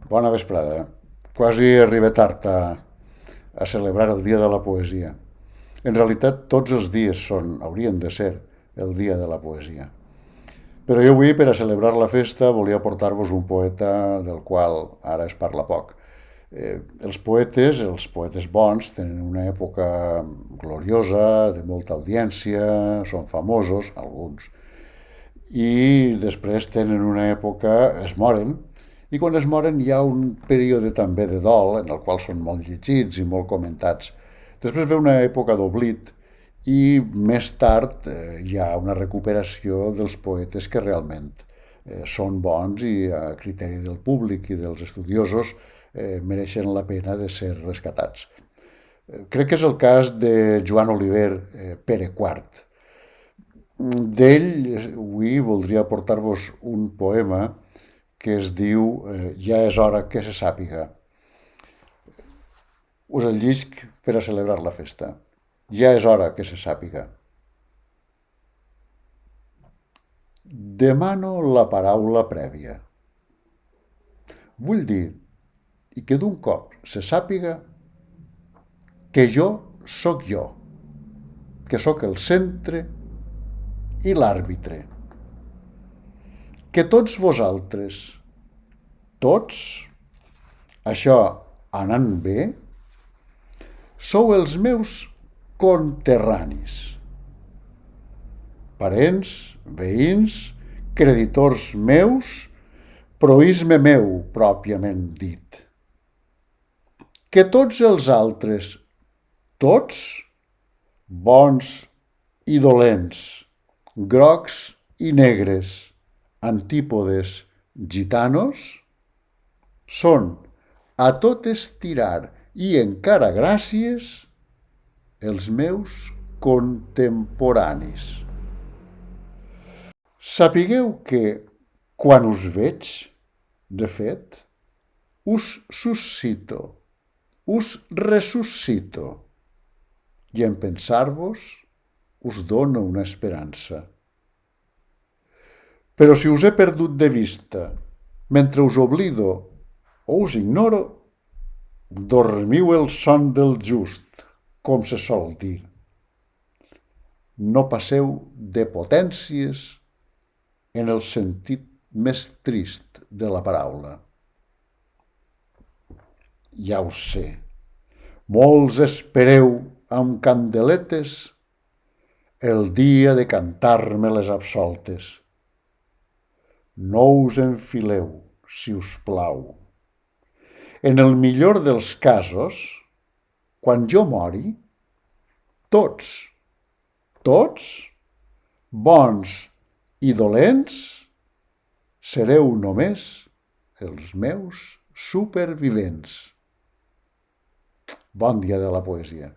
Bona vesprada. Quasi arriba tard a celebrar el Dia de la Poesia. En realitat, tots els dies haurien de ser el Dia de la Poesia. Però jo avui, per a celebrar la festa, volia portar-vos un poeta del qual ara es parla poc. Els poetes bons, tenen una època gloriosa, de molta audiència, són famosos, alguns, i després tenen una època, es moren, i quan es moren hi ha un període també de dol en el qual són molt llegits i molt comentats. Després ve una època d'oblit i més tard hi ha una recuperació dels poetes que realment són bons i a criteri del públic i dels estudiosos mereixen la pena de ser rescatats. Crec que és el cas de Joan Oliver Pere IV. D'ell, avui voldria portar-vos un poema que es diu Ja és hora que se sàpiga. Us el llisc per a celebrar la festa. Ja és hora que se sàpiga. Demano la paraula prèvia. Vull dir, i que d'un cop se sàpiga, que jo, que sóc el centre i l'àrbitre. Que tots vosaltres, tots, això anant bé, sou els meus conterranis, parents, veïns, creditors meus, proïsme meu, pròpiament dit. Que tots els altres, tots, bons i dolents, grocs i negres, antípodes, gitanos, són a tot estirar i encara gràcies els meus contemporanis. Sapigueu que, quan us veig, de fet, us suscito, us ressuscito, i en pensar-vos us dono una esperança. Però si us he perdut de vista, mentre us oblido o us ignoro, dormiu el son del just, com se sol dir. No passeu de potències en el sentit més trist de la paraula. Ja ho sé, molts espereu amb candeletes el dia de cantar-me les absoltes. No us enfileu, si us plau. En el millor dels casos, quan jo mori, tots, bons i dolents, sereu només els meus supervivents. Bon dia de la poesia.